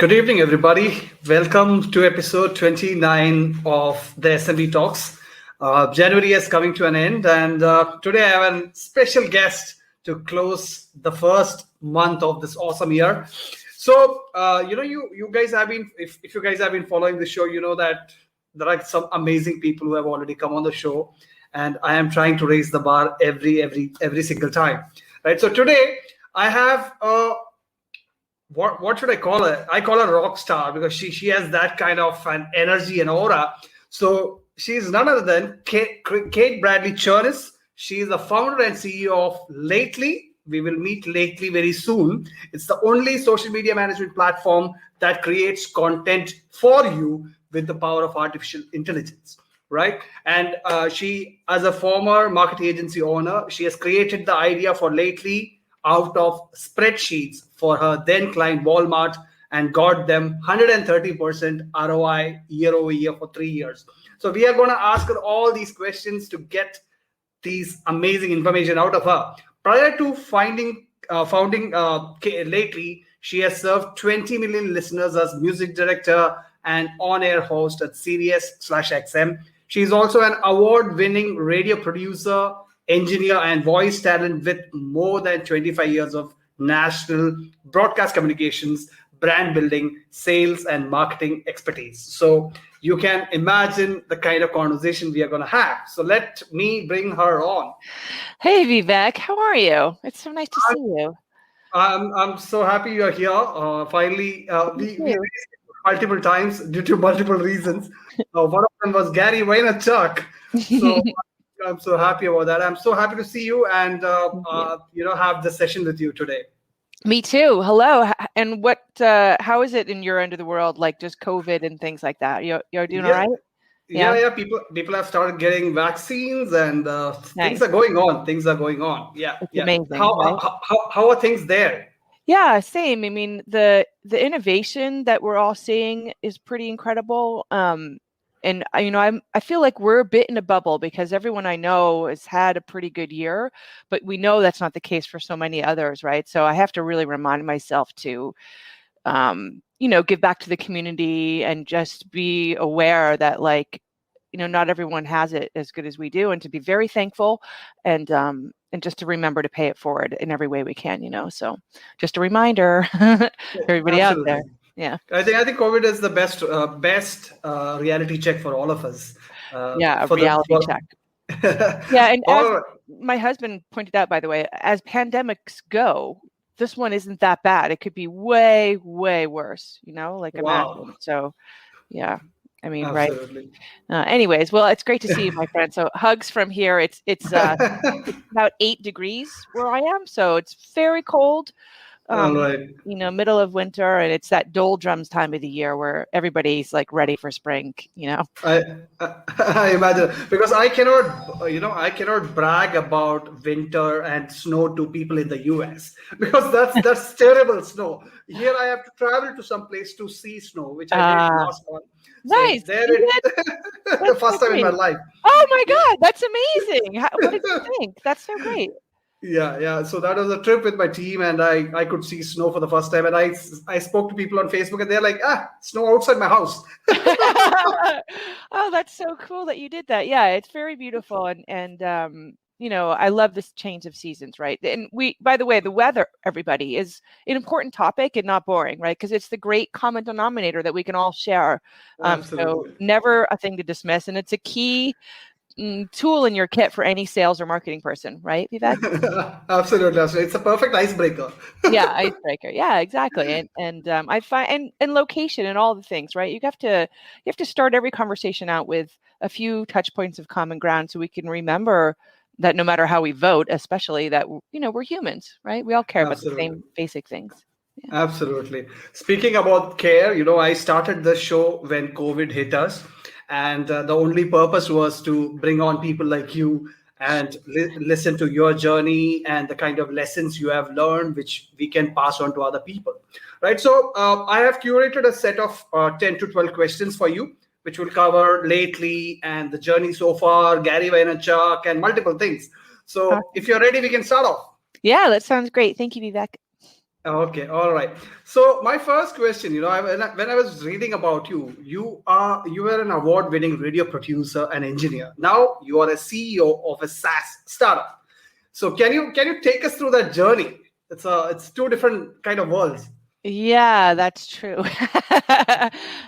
Good evening, everybody. Welcome to episode 29 of the SMB Talks. January is coming to an end, and today I have a special guest to close the first month of this awesome year. So, you guys have been, if you guys have been following the show, you know that there are some amazing people who have already come on the show, and I am trying to raise the bar every single time, right? So today I have what should I call her? I call her rock star because she has that kind of an energy and aura. So she's none other than Kate Bradley Chernis. She is the founder and CEO of Lately. We will meet Lately very soon. It's the only social media management platform that creates content for you with the power of artificial intelligence, right? And she, as a former marketing agency owner, she has created the idea for Lately out of spreadsheets for her then client Walmart and got them 130% ROI year over year for 3 years. So we are going to ask her all these questions to get these amazing information out of her. Prior to founding Lately, she has served 20 million listeners as music director and on-air host at Sirius/XM. She is also an award-winning radio producer, engineer, and voice talent with more than 25 years of national broadcast communications, brand building, sales, and marketing expertise. So you can imagine the kind of conversation we are going to have. So let me bring her on. Hey, Vivek, how are you? It's so nice to see you. I'm so happy you're here. Finally, we raised it multiple times due to multiple reasons. One of them was Gary Vaynerchuk. So I'm so happy about that. I'm so happy to see you and have the session with you today. Me too. Hello. And what? How is it in your end of the world? Like just COVID and things like that. You're doing all right? Yeah. People have started getting vaccines and things are going on. Yeah. It's amazing. How are things there? Yeah, same. I mean, the innovation that we're all seeing is pretty incredible. And I feel like we're a bit in a bubble because everyone I know has had a pretty good year, but we know that's not the case for so many others, right? So I have to really remind myself to, give back to the community and just be aware that, not everyone has it as good as we do, and to be very thankful and just to remember to pay it forward in every way we can, So just a reminder, everybody out there. Yeah, I think COVID is the best reality check for all of us. A reality check. Yeah, and as my husband pointed out, by the way, as pandemics go, this one isn't that bad. It could be way, way worse. Imagine. So, yeah. I mean, absolutely. Right. Anyways, well, it's great to see you, my friend. So hugs from here. It's about 8 degrees where I am, so it's very cold. Right. Middle of winter, and it's that doldrums time of the year where everybody's like ready for spring. I imagine, because I cannot brag about winter and snow to people in the US because that's terrible snow. Here I have to travel to some place to see snow, which I did last month. Nice. So the first time in my life. Oh my God, that's amazing. What did you think? That's so great. Yeah. So that was a trip with my team, and I could see snow for the first time. And I spoke to people on Facebook, and they're like, snow outside my house. Oh, that's so cool that you did that. Yeah, it's very beautiful, and I love this change of seasons, right? And by the way, the weather, everybody, is an important topic and not boring, right? Because it's the great common denominator that we can all share. So never a thing to dismiss, and it's a key tool in your kit for any sales or marketing person, right, Vivek? Absolutely. It's a perfect icebreaker. Yeah, icebreaker. Yeah, exactly. And I find and location and all the things, right? You have to start every conversation out with a few touch points of common ground so we can remember that no matter how we vote, especially that we're humans, right? We all care about the same basic things. Yeah. Absolutely. Speaking about care, I started the show when COVID hit us. And the only purpose was to bring on people like you and listen to your journey and the kind of lessons you have learned, which we can pass on to other people, right? So I have curated a set of 10 to 12 questions for you, which will cover Lately and the journey so far, Gary Vaynerchuk, and multiple things. So if you're ready, we can start off. Yeah, that sounds great. Thank you, Vivek. Okay, all right. So my first question, when I was reading about you, you were an award-winning radio producer and engineer. Now you are a CEO of a SaaS startup. So can you take us through that journey? It's two different kind of worlds. Yeah, that's true.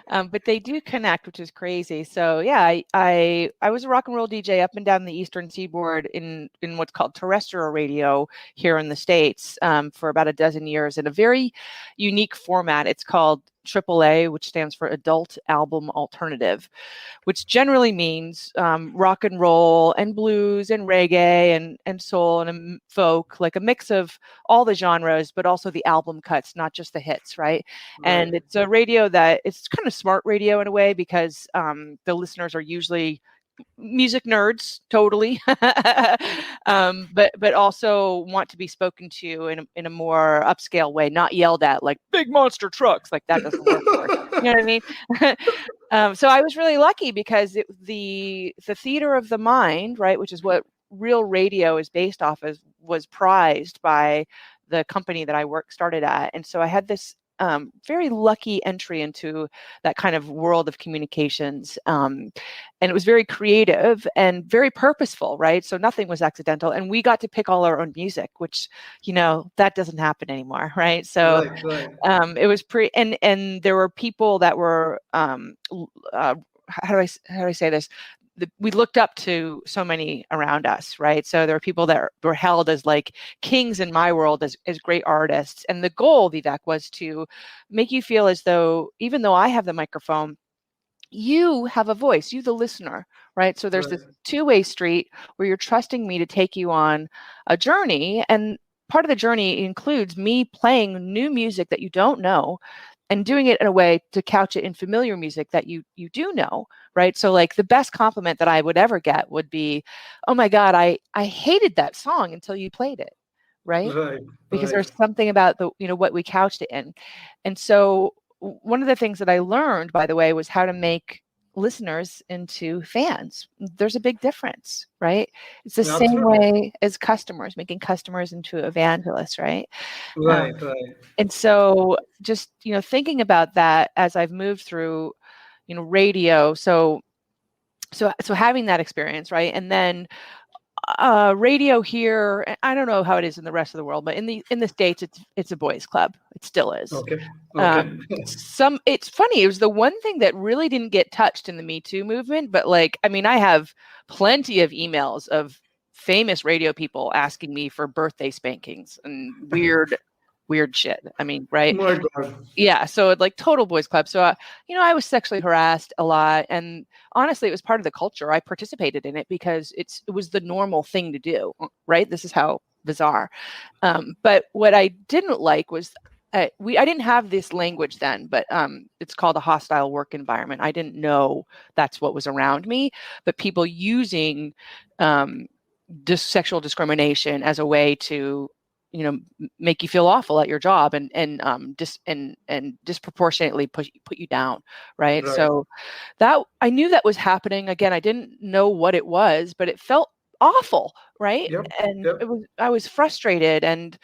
But they do connect, which is crazy. So yeah, I was a rock and roll DJ up and down the Eastern Seaboard in what's called terrestrial radio here in the States for about a dozen years in a very unique format. It's called AAA, which stands for Adult Album Alternative, which generally means rock and roll and blues and reggae and soul and folk, like a mix of all the genres, but also the album cuts, not just the hits, right? Right. And it's a radio that it's kind of smart radio in a way because the listeners are usually music nerds, totally, but also want to be spoken to in a more upscale way, not yelled at like big monster trucks. Like that doesn't work for us. You know what I mean? So I was really lucky because the theater of the mind, right, which is what real radio is based off of, was prized by the company that I started at, and so I had this very lucky entry into that kind of world of communications. And it was very creative and very purposeful, right? So nothing was accidental. And we got to pick all our own music, which, that doesn't happen anymore, right? So Right, right. it was and there were people that were, how do I say this? We looked up to so many around us, right? So there were people that were held as like kings in my world as great artists. And the goal, Vivek, was to make you feel as though, even though I have the microphone, you have a voice, you the listener, right? So there's Right. this two-way street where you're trusting me to take you on a journey. And part of the journey includes me playing new music that you don't know and doing it in a way to couch it in familiar music that you do know, right? So like the best compliment that I would ever get would be, oh my God, I hated that song until you played it, right? Right, Because right. there's something about the what we couched it in. And so one of the things that I learned, by the way, was how to make listeners into fans. There's a big difference, right? It's the same Absolutely. way as customers, making customers into evangelists, right? Right, right. And so just, thinking about that as I've moved through, radio. So having that experience, right? And then radio here, I don't know how it is in the rest of the world, but in the States, it's a boys' club. It still is. Okay. Okay. It's funny. It was the one thing that really didn't get touched in the Me Too movement. But I have plenty of emails of famous radio people asking me for birthday spankings and weird shit. Right? My God. Yeah. So like total boys' club. So I was sexually harassed a lot, and honestly, it was part of the culture. I participated in it because it was the normal thing to do. Right? This is how bizarre. But what I didn't like was I didn't have this language then, but it's called a hostile work environment. I didn't know that's what was around me, but people using sexual discrimination as a way to make you feel awful at your job and disproportionately put you down, right? Right. So that I knew that was happening. Again, I didn't know what it was, but it felt awful, right? Yep. And Yep. I was frustrated, and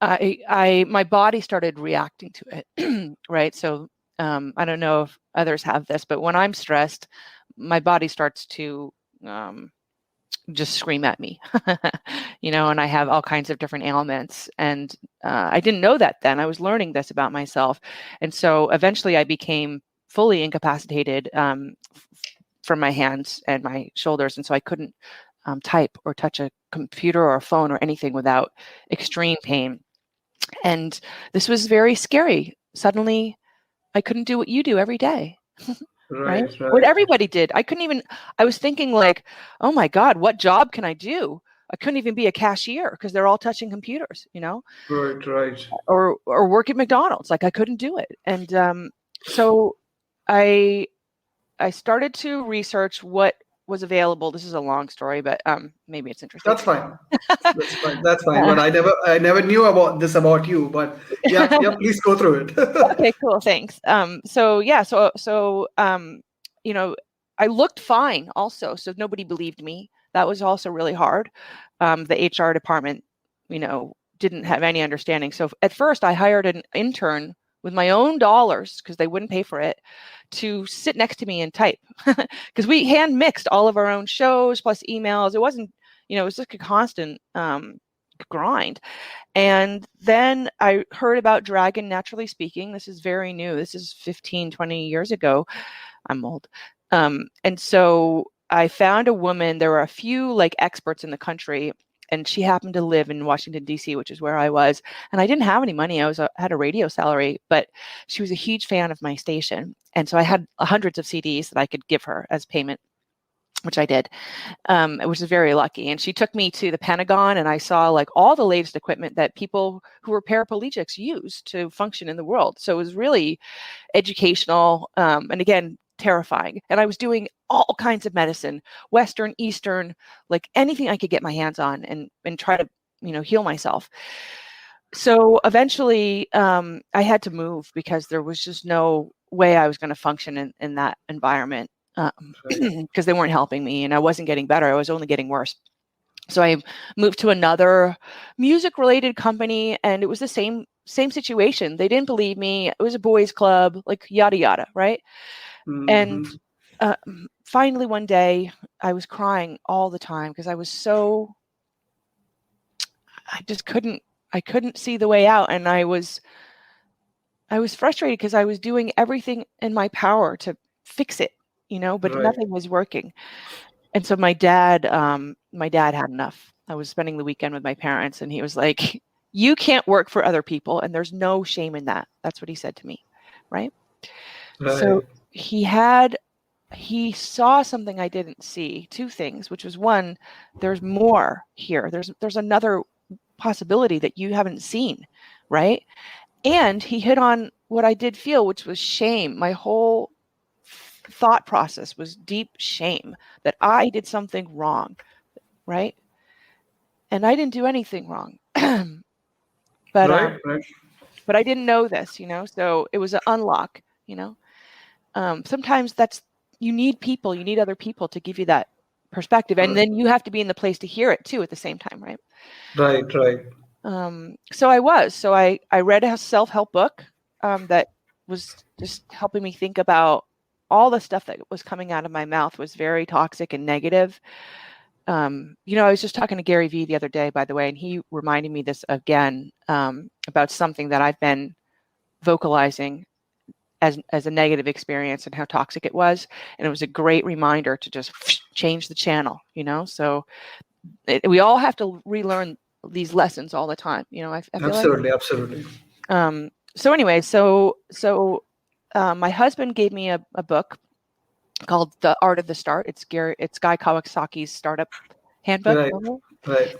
my body started reacting to it, right? So I don't know if others have this, but when I'm stressed, my body starts to just scream at me, and I have all kinds of different ailments. And I didn't know that then. I was learning this about myself. And so eventually I became fully incapacitated from my hands and my shoulders. And so I couldn't type or touch a computer or a phone or anything without extreme pain. And this was very scary. Suddenly I couldn't do what you do every day. Right? Right. What Right. everybody did. I was thinking like, oh my God, what job can I do? I couldn't even be a cashier because they're all touching computers, Right. Right. or work at McDonald's. Like I couldn't do it. And so I started to research what was available. This is a long story, but maybe it's interesting. That's fine. That's fine. That's fine. But I never knew about you. But yeah, yeah. Please go through it. Okay, cool. Thanks. I looked fine also. So nobody believed me. That was also really hard. The HR department, didn't have any understanding. So at first I hired an intern with my own dollars, because they wouldn't pay for it, to sit next to me and type, because we hand mixed all of our own shows plus emails. It wasn't, it was just a constant grind. And then I heard about Dragon Naturally Speaking. This is very new. This is 15, 20 years ago. I'm old. And so I found a woman. There were a few like experts in the country, and she happened to live in Washington, D.C., which is where I was. And I didn't have any money. I had a radio salary, but she was a huge fan of my station. And so I had hundreds of CDs that I could give her as payment, which I did, which is very lucky. And she took me to the Pentagon, and I saw like all the latest equipment that people who were paraplegics use to function in the world. So it was really educational, and again, terrifying. And I was doing all kinds of medicine, Western, Eastern, like anything I could get my hands on, and try to, heal myself. So eventually I had to move, because there was just no way I was going to function in that environment, because they weren't helping me, and I wasn't getting better. I was only getting worse. So I moved to another music related company, and it was the same situation. They didn't believe me. It was a boys club, like yada, yada. Right. And finally one day I was crying all the time, because I couldn't see the way out. And I was frustrated, because I was doing everything in my power to fix it, but nothing was working. And so my dad had enough. I was spending the weekend with my parents, and he was like, "You can't work for other people, and there's no shame in that." That's what he said to me. Right. So he saw something I didn't see, two things, which was, one, there's more here. There's another possibility that you haven't seen. Right. And he hit on what I did feel, which was shame. My whole thought process was deep shame that I did something wrong. Right. And I didn't do anything wrong. But I didn't know this, so it was an unlock, sometimes you need other people to give you that perspective. And then you have to be in the place to hear it too at the same time. Right. Right. So I read a self-help book that was just helping me think about all the stuff that was coming out of my mouth was very toxic and negative. I was just talking to Gary Vee the other day, by the way, and he reminded me this again, about something that I've been vocalizing as a negative experience and how toxic it was. And it was a great reminder to just change the channel, so we all have to relearn these lessons all the time. I feel absolutely. So anyway, my husband gave me a book called The Art of the Start. It's Guy Kawasaki's startup handbook. Right.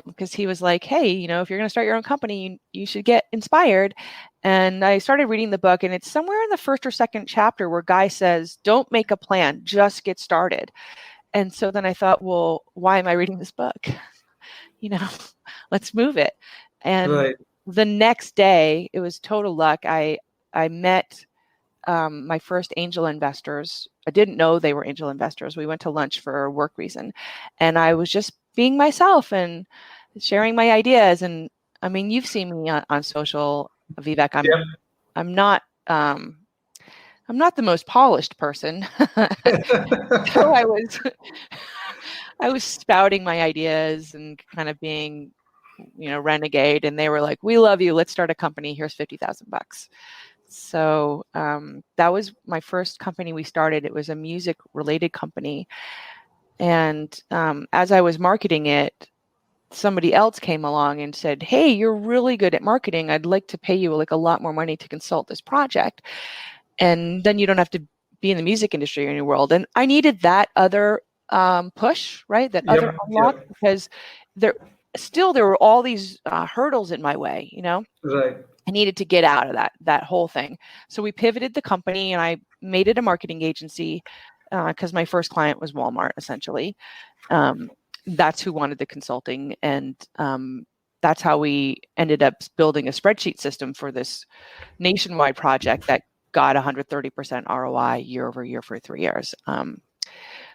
Because he was like, "Hey, if you're going to start your own company, you should get inspired." And I started reading the book, and it's somewhere in the first or second chapter where Guy says, "Don't make a plan, just get started." And so then I thought, well, why am I reading this book? Let's move it. And the next day, it was total luck. I met my first angel investors. I didn't know they were angel investors. We went to lunch for a work reason, and I was just being myself and sharing my ideas. And I mean, you've seen me on social, Vivek. I'm not the most polished person. So I was spouting my ideas and kind of being, renegade. And they were like, "We love you. Let's start a company. Here's $50,000." So that was my first company we started. It was a music related company. And as I was marketing it, somebody else came along and said, "Hey, you're really good at marketing. I'd like to pay you like a lot more money to consult this project. And then you don't have to be in the music industry in your world." And I needed that other push, right? That other unlock, because there were all these hurdles in my way, Right. I needed to get out of that whole thing. So we pivoted the company, and I made it a marketing agency, because my first client was Walmart, essentially. That's who wanted the consulting. And that's how we ended up building a spreadsheet system for this nationwide project that got 130% ROI year over year for 3 years.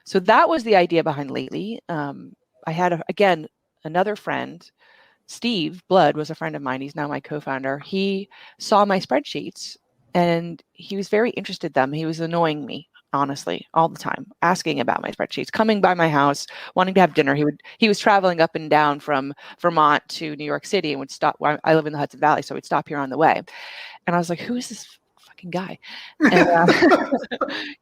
So that was the idea behind Lately. I had, again, another friend Steve Blood was a friend of mine. He's now my co-founder. He saw my spreadsheets and he was very interested in them. He was annoying me, honestly, all the time, asking about my spreadsheets, coming by my house, wanting to have dinner. He was traveling up and down from Vermont to New York City and would stop. I live in the Hudson Valley, so he'd stop here on the way. And I was like, who is this fucking guy? And,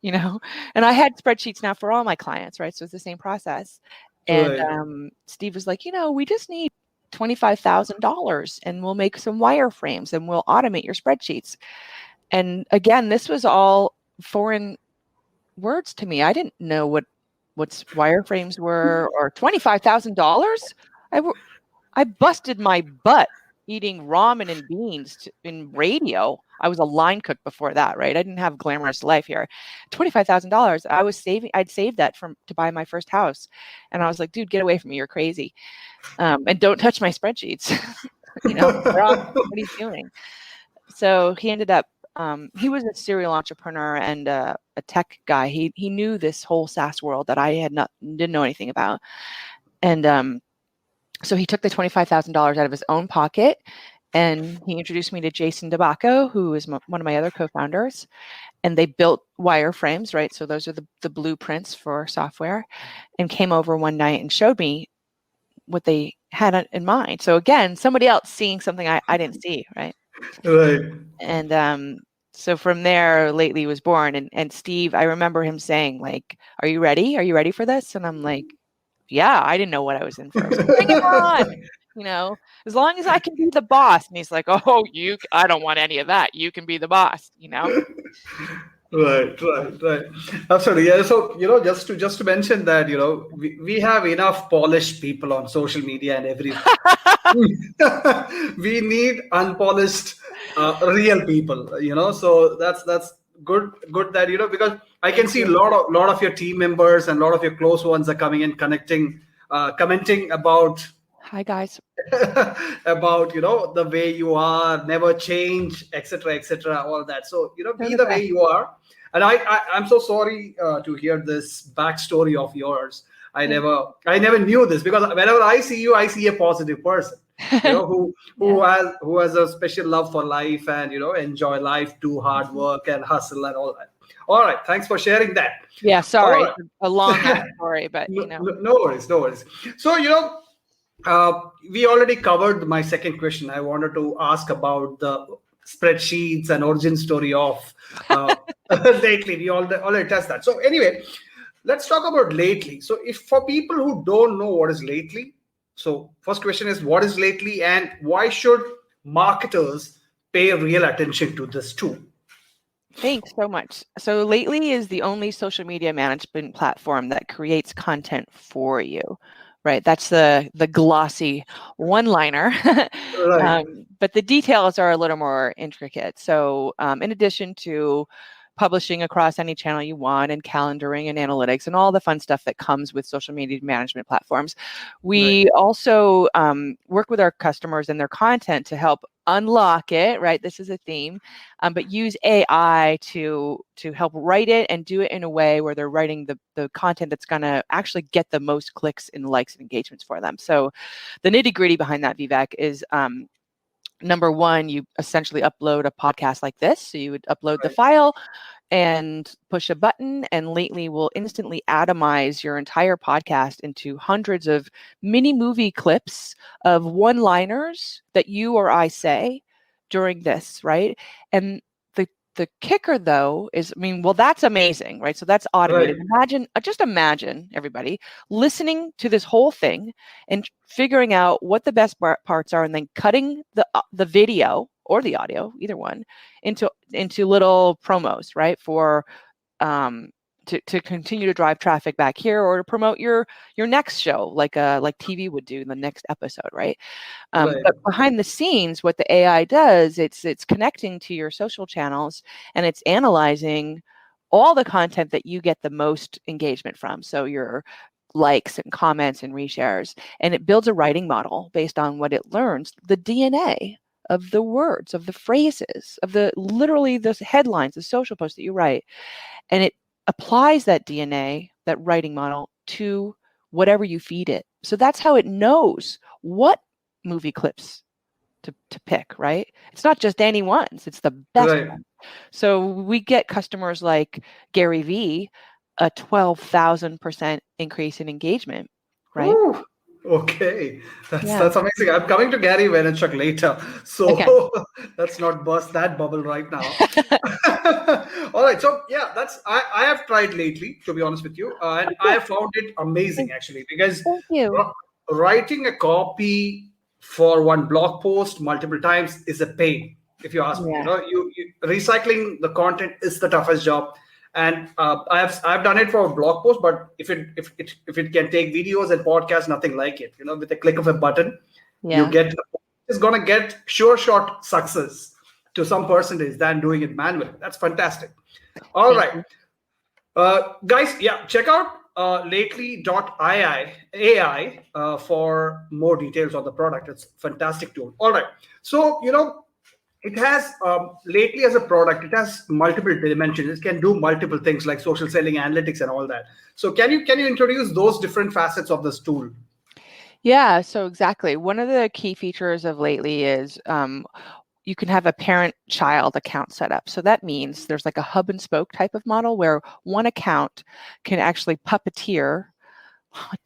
and I had spreadsheets now for all my clients, right? So it's the same process. And Right. Steve was like, we just need $25,000 and we'll make some wireframes and we'll automate your spreadsheets. And again, this was all foreign words to me. I didn't know what wireframes were or $25,000. I busted my butt eating ramen and beans in radio. I was a line cook before that, right? I didn't have a glamorous life here. $25,000. I was saving. I'd saved that to buy my first house, and I was like, "Dude, get away from me! You're crazy, and don't touch my spreadsheets." What he's doing. So he ended up. He was a serial entrepreneur and a tech guy. He knew this whole SaaS world that I didn't know anything about, and so he took the $25,000 out of his own pocket, and he introduced me to Jason DeBacco, who is one of my other co-founders, and they built wireframes, right? So those are the blueprints for software, and came over one night and showed me what they had in mind. So again, somebody else seeing something I didn't see, right? Right. And so from there, Lately was born. And Steve, I remember him saying, like, "Are you ready? Are you ready for this?" And I'm like, yeah, I didn't know what I was in for. So bring it on, as long as I can be the boss. And he's like, "Oh, I don't want any of that. You can be the boss, Right. Absolutely. Yeah. So, just to mention that, we have enough polished people on social media and everywhere. We need unpolished, real people, so that's good that, because I can see a lot of your team members and a lot of your close ones are coming in, connecting, commenting about hi guys, about the way you are, never change, etc., all that. So be the way you are. And I'm so sorry to hear this backstory of yours. I never knew this, because whenever I see you, I see a positive person, who has a special love for life and enjoy life, do hard work and hustle and all that. All right, thanks for sharing that. Yeah, sorry, Right. a long story, but no worries. So we already covered my second question. I wanted to ask about the spreadsheets and origin story of lately. We already touched that. So anyway, let's talk about lately. So if for people who don't know what is lately, so first question is, what is lately and why should marketers pay real attention to this tool? Thanks so much. So Lately is the only social media management platform that creates content for you, right? That's the glossy one-liner. Right. But the details are a little more intricate. So in addition to publishing across any channel you want and calendaring and analytics and all the fun stuff that comes with social media management platforms, we also work with our customers and their content to help unlock it, right? This is a theme, but use AI to help write it and do it in a way where they're writing the content that's going to actually get the most clicks and likes and engagements for them. So the nitty gritty behind that, Vivek, is number one, you essentially upload a podcast like this. So you would upload the file and push a button, and Lately will instantly atomize your entire podcast into hundreds of mini movie clips of one-liners that you or I say during this, right? And the kicker, though, is, that's amazing, right? So that's automated. Just imagine everybody listening to this whole thing and figuring out what the best parts are, and then cutting the video or the audio, either one, into little promos, right? For to continue to drive traffic back here, or to promote your next show, like TV would do in the next episode, right? But behind the scenes, what the AI does, it's connecting to your social channels, and it's analyzing all the content that you get the most engagement from. So your likes and comments and reshares, and it builds a writing model based on what it learns, the DNA of the words, of the phrases, of literally the headlines, the social posts that you write, and it applies that DNA, that writing model, to whatever you feed it. So that's how it knows what movie clips to pick, right? It's not just any ones, it's the best Right. one. So we get customers like Gary Vee, a 12,000% increase in engagement, right? Ooh, okay, Yeah. that's amazing. I'm coming to Gary Vaynerchuk later, Okay. so let's not burst that bubble right now. All right, so yeah, I have tried lately, to be honest with you, and I have found it amazing actually because Thank you. writing a copy for one blog post multiple times is a pain. If you ask me, Yeah. you recycling the content is the toughest job, and I've done it for a blog post, but if it can take videos and podcasts, nothing like it. With a click of a button, you Yeah. get it's gonna get sure shot success to some percentage than doing it manually. That's fantastic. All Thank right. you. Guys, yeah, check out lately.ai for more details on the product. It's a fantastic tool. All right. So, it has lately as a product, it has multiple dimensions. It can do multiple things like social selling, analytics, and all that. So can you introduce those different facets of this tool? Yeah, so exactly. One of the key features of Lately is you can have a parent-child account set up. So that means there's like a hub and spoke type of model where one account can actually puppeteer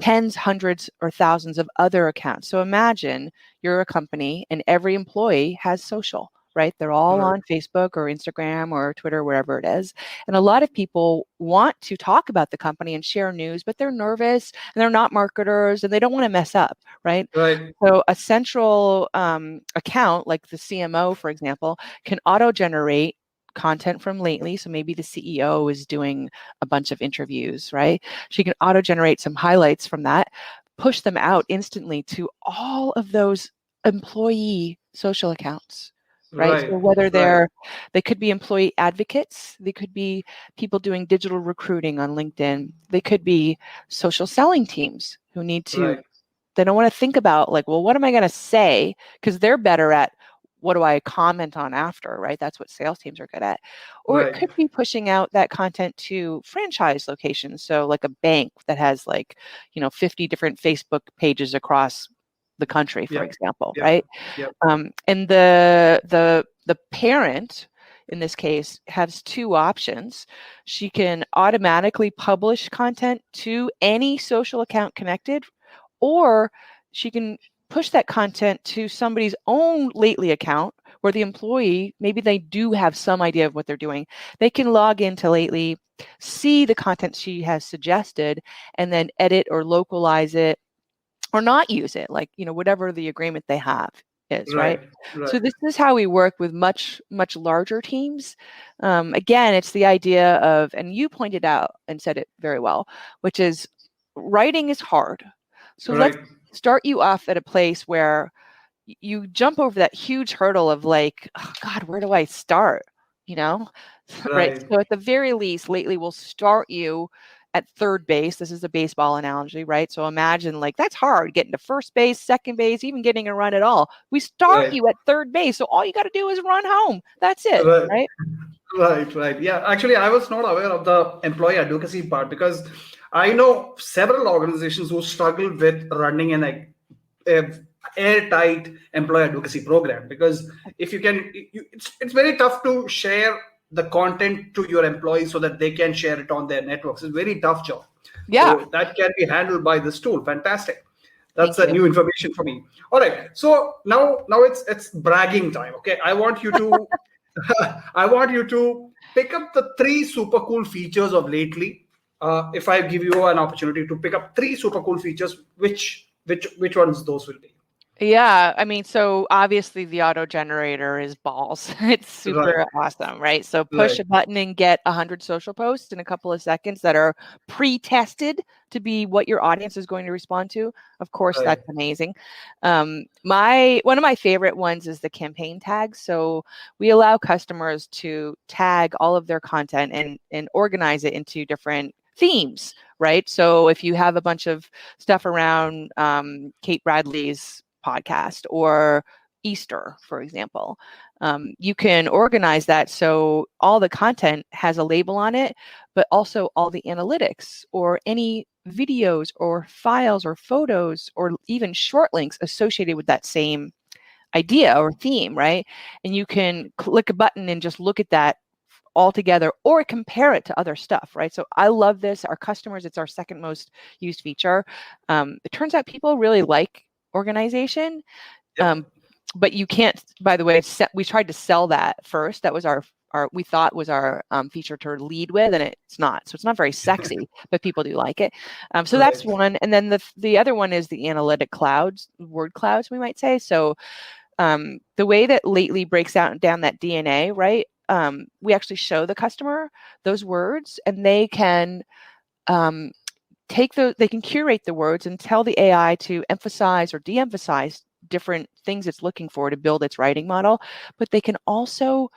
tens, hundreds, or thousands of other accounts. So imagine you're a company and every employee has social, right? They're all Right. on Facebook or Instagram or Twitter, wherever it is. And a lot of people want to talk about the company and share news, but they're nervous and they're not marketers and they don't want to mess up, right? Right. So a central account, like the CMO, for example, can auto-generate content from Lately. So maybe the CEO is doing a bunch of interviews, right? She can auto-generate some highlights from that, push them out instantly to all of those employee social accounts, right? Right. So whether Right. they could be employee advocates, they could be people doing digital recruiting on LinkedIn, they could be social selling teams who need to, Right. they don't want to think about like, well, what am I going to say? Because they're better at what do I comment on after, right? That's what sales teams are good at. Or it Right. could be pushing out that content to franchise locations. So like a bank that has 50 different Facebook pages across the country, for Yep. example, Yep. right? Yep. And the parent in this case has two options. She can automatically publish content to any social account connected, or she can push that content to somebody's own Lately account where the employee, maybe they do have some idea of what they're doing. They can log into Lately, see the content she has suggested, and then edit or localize it or not use it, like, whatever the agreement they have is, right? Right. Right. So this is how we work with much, much larger teams. Again, it's the idea of, and you pointed out and said it very well, which is writing is hard. So let's Right. start you off at a place where you jump over that huge hurdle of like, oh God, where do I start? You know, right? Right. So at the very least, Lately will start you at third base. This is a baseball analogy, right? So imagine like that's hard, getting to first base, second base, even getting a run at all. We start Right. you at third base. So all you got to do is run home. That's it, Right. right? Right, right. Yeah, actually, I was not aware of the employee advocacy part because I know several organizations who struggle with running a airtight employee advocacy program because if you can, it's very tough to share the content to your employees so that they can share it on their networks. It's a very tough job. Yeah. So that can be handled by this tool. Fantastic. That's Thank a you. new information for me. All right. So now it's bragging time. Okay. I want you to I want you to pick up the three super cool features of Lately. If I give you an opportunity to pick up three super cool features, which ones those will be? Yeah, I mean, so obviously the auto generator is balls. It's Right, super awesome, right? So push right, a button and get 100 social posts in a couple of seconds that are pre-tested to be what your audience is going to respond to. Of course, right, that's amazing. One of my favorite ones is the campaign tags. So we allow customers to tag all of their content and organize it into different themes, right? So if you have a bunch of stuff around Kate Bradley's podcast or Easter, for example, you can organize that so all the content has a label on it, but also all the analytics or any videos or files or photos or even short links associated with that same idea or theme, right? And you can click a button and just look at that all together or compare it to other stuff, right? So I love this. Our customers, it's our second most used feature. It turns out people really like organization. Yep. But you can't, by the way, we tried to sell that first. That was our we thought was our feature to lead with, and it's not. So it's not very sexy, but people do like it. So that's one. And then the other one is the analytic clouds, word clouds, we might say. So the way that Lately breaks down that DNA, right? We actually show the customer those words, and they can they can curate the words and tell the AI to emphasize or de-emphasize different things it's looking for to build its writing model. But they can also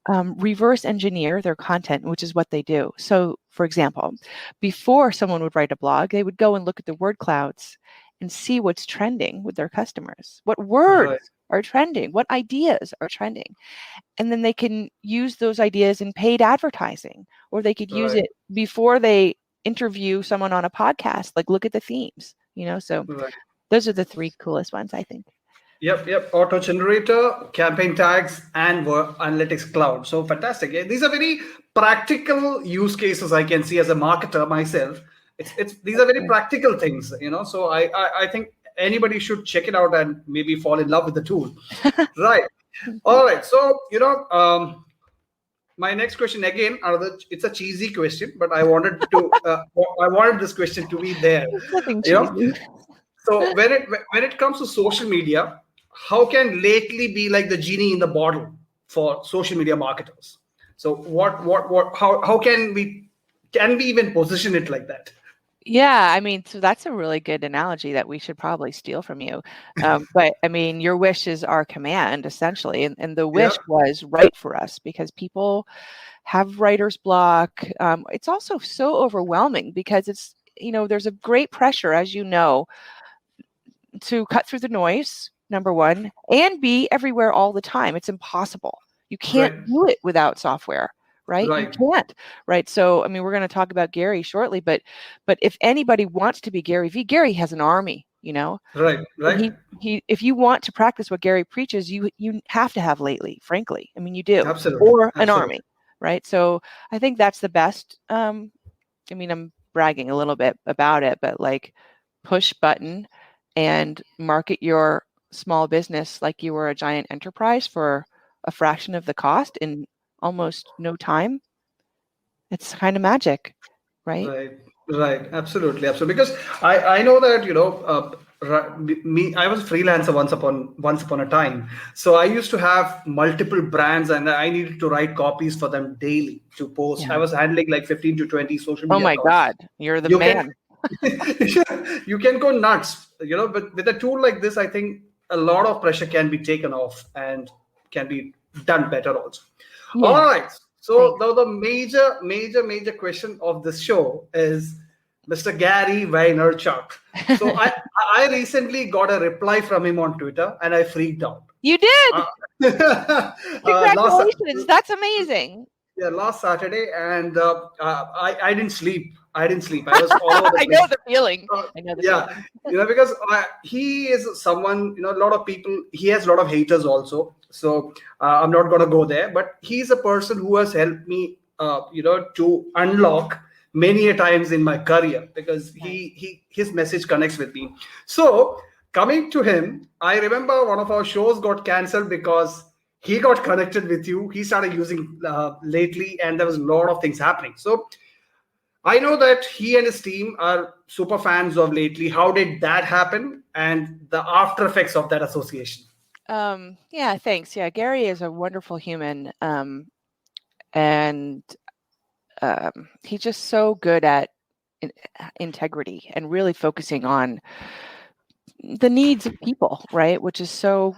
reverse engineer their content, which is what they do. So, for example, before someone would write a blog, they would go and look at the word clouds and see what's trending with their customers. What words are trending? What ideas are trending? And then they can use those ideas in paid advertising, or they could use it before they interview someone on a podcast, like look at the themes, so those are the three coolest ones, I think. Yep. Auto generator, campaign tags, and analytics cloud. So fantastic. These are very practical use cases I can see as a marketer myself. These are very practical things, so I think anybody should check it out and maybe fall in love with the tool. Right. All right. So, my next question again, it's a cheesy question, but I wanted this question to be there. Nothing cheesy. So when it comes to social media, how can Lately be like the genie in the bottle for social media marketers? So how can we even position it like that? Yeah, I mean, so that's a really good analogy that we should probably steal from you. But I mean, your wish is our command, essentially. And the wish was write for us, because people have writer's block. It's also so overwhelming because it's, there's a great pressure, as you know, to cut through the noise, number one, and be everywhere all the time. It's impossible. You can't do it without software. Right? You can't, right? So, I mean, we're going to talk about Gary shortly, but if anybody wants to be Gary V, Gary has an army, Right. He if you want to practice what Gary preaches, you have to have Lately, frankly. I mean, you do. Absolutely. Or an army, right? So I think that's the best. I mean, I'm bragging a little bit about it, but like push button and market your small business like you were a giant enterprise for a fraction of the cost in almost no time. It's kind of magic, right? Right. Absolutely. Because I know that, I was a freelancer once upon a time. So I used to have multiple brands and I needed to write copies for them daily to post. Yeah. I was handling like 15 to 20 social media. Oh my God. You're the man. You can go nuts, but with a tool like this, I think a lot of pressure can be taken off and can be done better also. Yeah. All right. So now the major question of this show is Mr. Gary Vaynerchuk. So I recently got a reply from him on Twitter and I freaked out. You did? Congratulations. That's amazing. Yeah, last Saturday, and I didn't sleep. I was all over the place. I know the feeling. Feeling. Because he is someone, a lot of people, he has a lot of haters also. So I'm not going to go there, but he's a person who has helped me, to unlock many a times in my career, because his message connects with me. So coming to him, I remember one of our shows got canceled because he got connected with you. He started using Lately, and there was a lot of things happening. So I know that he and his team are super fans of Lately. How did that happen, and the after effects of that association? Yeah, thanks. Yeah, Gary is a wonderful human, and he's just so good at integrity and really focusing on the needs of people, right? Which is so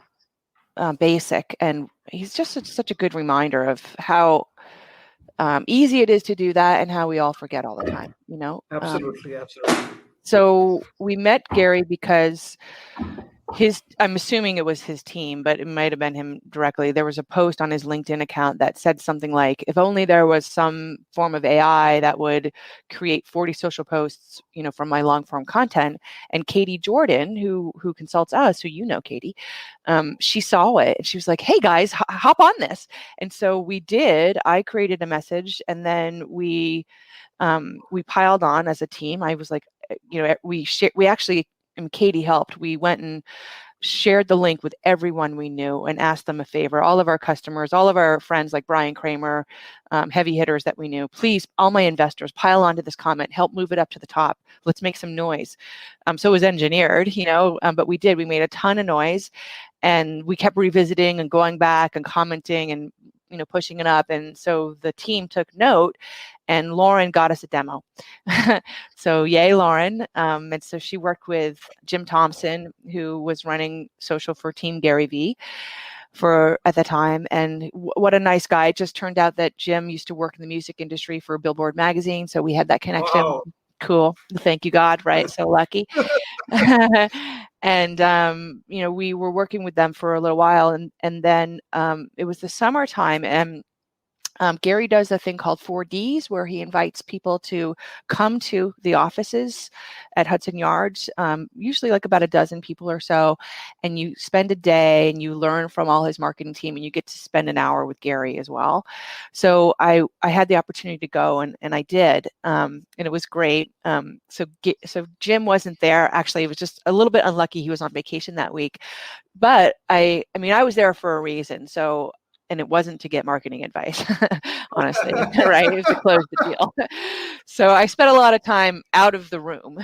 basic, and he's just such a good reminder of how easy it is to do that and how we all forget all the time, Absolutely. So we met Gary because I'm assuming it was his team, but it might have been him directly. There was a post on his LinkedIn account that said something like, if only there was some form of AI that would create 40 social posts, from my long form content. And Katie Jordan, who consults us, who Katie, she saw it and she was like, hey guys, hop on this. And so we did. I created a message and then we piled on as a team. I was like, we actually, and Katie helped. We went and shared the link with everyone we knew and asked them a favor. All of our customers, all of our friends like Brian Kramer, heavy hitters that we knew, please, all my investors, pile onto this comment, help move it up to the top. Let's make some noise. So it was engineered, but we did. We made a ton of noise and we kept revisiting and going back and commenting and pushing it up. And so the team took note and Lauren got us a demo. So yay, Lauren. And so she worked with Jim Thompson, who was running social for Team Gary Vee at the time. And what a nice guy. It just turned out that Jim used to work in the music industry for Billboard magazine. So we had that connection. Wow. Cool. Thank you, God. Right. So lucky. And, we were working with them for a little while and then it was the summertime and Gary does a thing called 4Ds where he invites people to come to the offices at Hudson Yards, usually like about a dozen people or so, and you spend a day and you learn from all his marketing team and you get to spend an hour with Gary as well. So I had the opportunity to go and I did, and it was great. So Jim wasn't there. Actually, it was just a little bit unlucky. He was on vacation that week, but I was there for a reason. So. And it wasn't to get marketing advice, honestly, right? It was to close the deal. So I spent a lot of time out of the room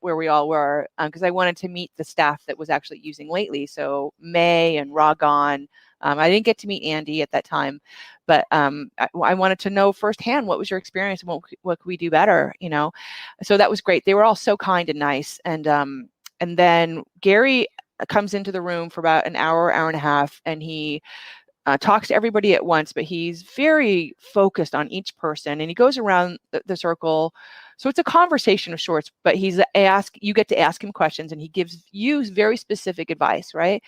where we all were because I wanted to meet the staff that was actually using Lately. So May and Ragon. I didn't get to meet Andy at that time, but I wanted to know firsthand what was your experience and what could we do better, So that was great. They were all so kind and nice. And then Gary comes into the room for about an hour and a half, and he talks to everybody at once, but he's very focused on each person and he goes around the circle. So it's a conversation of sorts, but you get to ask him questions and he gives you very specific advice, right?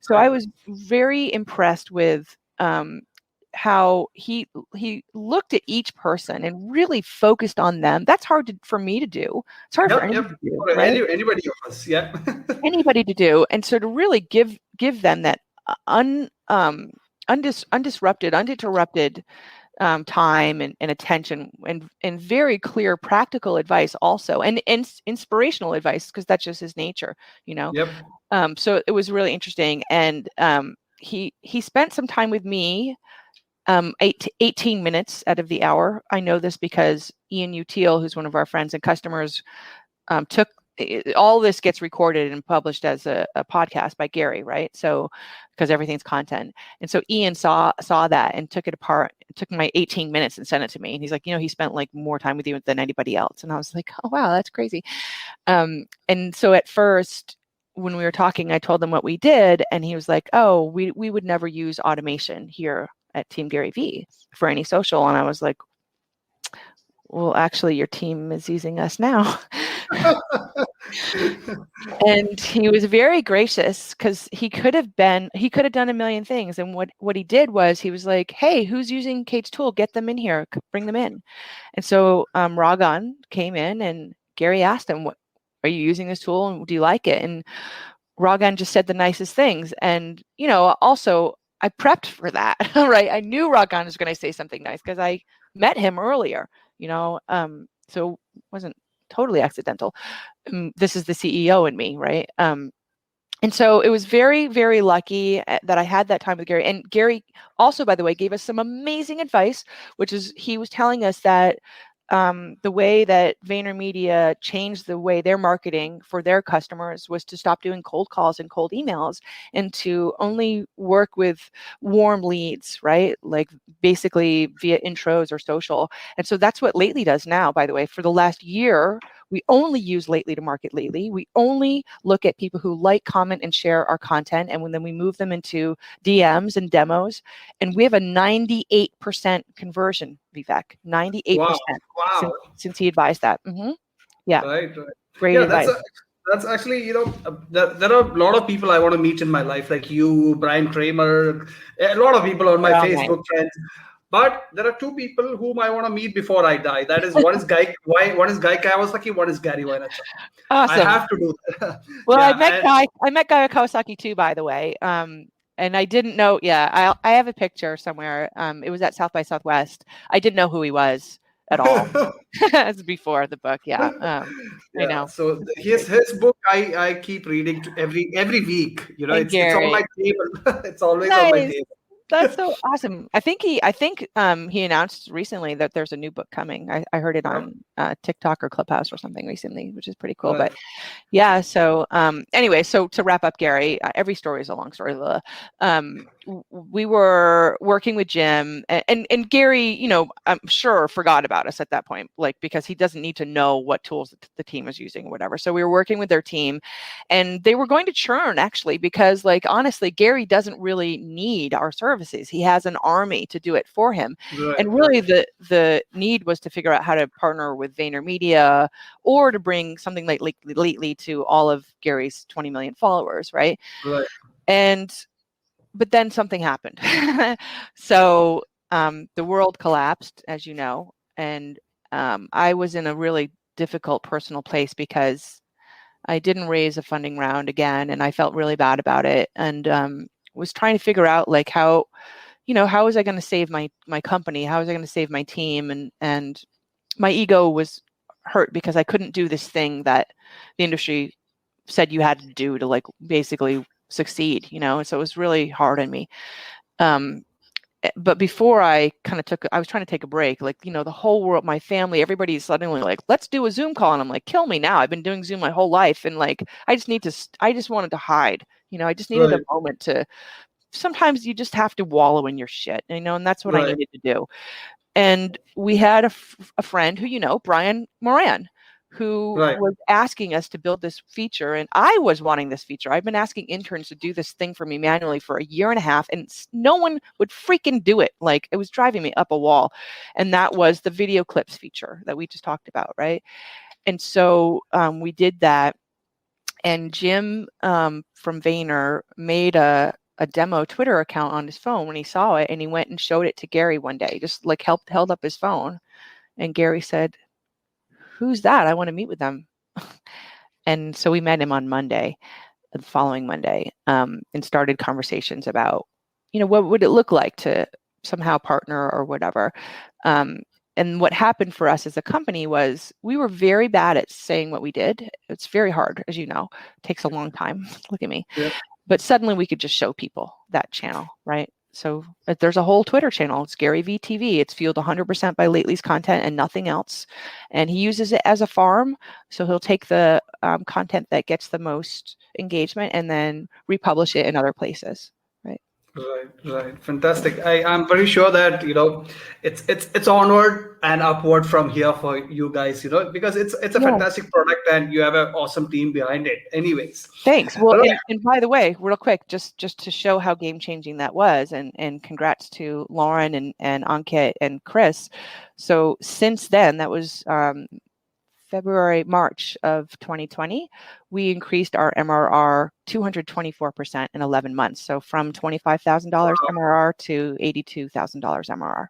So I was very impressed with how he looked at each person and really focused on them. That's hard for me to do. It's hard for anybody to do, right? Anybody of us, yeah. Anybody to do. And so to really give them that uninterrupted time and attention and very clear practical advice also and inspirational advice because that's just his nature, Yep. So it was really interesting and he spent some time with me 18 minutes out of the hour. I know this because Ian Util, who's one of our friends and customers, took all this gets recorded and published as a podcast by Gary, right? So because everything's content. And so Ian saw that and took it apart, took my 18 minutes and sent it to me. And he's like, he spent like more time with you than anybody else. And I was like, oh, wow, that's crazy. And so at first, when we were talking, I told him what we did. And he was like, oh, we would never use automation here at Team Gary Vee for any social. And I was like, well, actually, your team is using us now. And he was very gracious because he could have done a million things. And what he did was he was like, hey, who's using Kate's tool? Get them in here, bring them in. And so Ragon came in and Gary asked him, what are you using this tool and do you like it? And Ragan just said the nicest things. And, also I prepped for that, right? I knew Ragan was going to say something nice because I met him earlier, so it wasn't totally accidental. This is the CEO in me, right? And so it was very, very lucky that I had that time with Gary. And Gary also, by the way, gave us some amazing advice, which is he was telling us that the way that VaynerMedia changed the way they're marketing for their customers was to stop doing cold calls and cold emails and to only work with warm leads, right? Like basically via intros or social. And so that's what Lately does now, by the way. For the last year, we only use Lately to market Lately. We only look at people who like, comment, and share our content. And then we move them into DMs and demos. And we have a 98% conversion, Vivek. 98% Wow. since he advised that. Mm-hmm. Yeah. Right. Great advice. That's actually, there are a lot of people I want to meet in my life, like you, Brian Kramer, a lot of people on my They're all nice. Facebook friends. But there are two people whom I want to meet before I die. That is one is one is Guy Kawasaki, one is Gary Vaynerchuk. I Awesome. have to do that. Well, Yeah, I met Guy Kawasaki too, by the way. And I didn't know. Yeah, I have a picture somewhere. It was at South by Southwest. I didn't know who he was at all. As before the book. Yeah. I yeah. know. So It's great. his book I keep reading to every week. And It's on Gary. my table. It's always on my Nice. table. That's so awesome. I think he announced recently that there's a new book coming. I heard it on TikTok or Clubhouse or something recently, which is pretty cool. Right. But yeah, so anyway, so to wrap up, Gary, every story is a long story. We were working with Jim and Gary, I'm sure forgot about us at that point, like because he doesn't need to know what tools the team is using or whatever. So we were working with their team and they were going to churn actually, because like honestly, Gary doesn't really need our services. He has an army to do it for him. Right, And really right. the need was to figure out how to partner with VaynerMedia or to bring something like lately to all of Gary's 20 million followers, right? Right. But then something happened. So the world collapsed, as you know, and I was in a really difficult personal place because I didn't raise a funding round again, and I felt really bad about it, and was trying to figure out like how was I going to save my company? How was I going to save my team? And my ego was hurt because I couldn't do this thing that the industry said you had to do to like basically succeed, so it was really hard on me. But before I was trying to take a break, like, the whole world, my family, everybody's suddenly like, let's do a Zoom call. And I'm like, kill me now. I've been doing Zoom my whole life. And like, I just wanted to hide, I just needed a Right. moment to, sometimes you just have to wallow in your shit, and that's what I Right. needed to do. And we had a friend who, Brian Moran, who Right. was asking us to build this feature. And I was wanting this feature. I've been asking interns to do this thing for me manually for a year and a half, and no one would freaking do it. Like, it was driving me up a wall. And that was the video clips feature that we just talked about, right? And so we did that. And Jim from Vayner made a demo Twitter account on his phone when he saw it, and he went and showed it to Gary one day, just like held up his phone. And Gary said, "Who's that? I want to meet with them." And so we met him on Monday, the following Monday, and started conversations about, what would it look like to somehow partner or whatever. And what happened for us as a company was we were very bad at saying what we did. It's very hard, as you know. It takes a long time. Look at me. Yeah. But suddenly we could just show people that channel, right? So there's a whole Twitter channel. It's Gary VTV. It's fueled 100% by Lately's content and nothing else. And he uses it as a farm. So he'll take the content that gets the most engagement and then republish it in other places. Right. Fantastic. I'm very sure that it's onward and upward from here for you guys, because it's a Yeah. fantastic product and you have an awesome team behind it. Anyways. Thanks. Well, Right. and by the way, real quick, just to show how game changing that was, and congrats to Lauren and Ankit and Chris. So since then, that was March of 2020, we increased our MRR 224% in 11 months. So from $25,000 MRR to $82,000 MRR.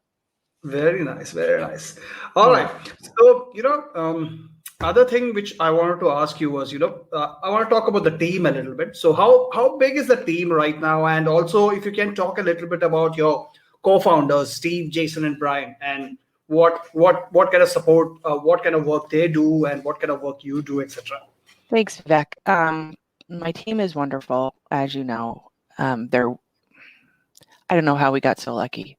Very nice. Very nice. All Yeah. right. So, other thing which I wanted to ask you was, I want to talk about the team a little bit. So how big is the team right now? And also, if you can talk a little bit about your co-founders, Steve, Jason, and Brian, and what kind of support, what kind of work they do, and what kind of work you do, etc. Thanks, Vivek. My team is wonderful, as you know. I don't know how we got so lucky.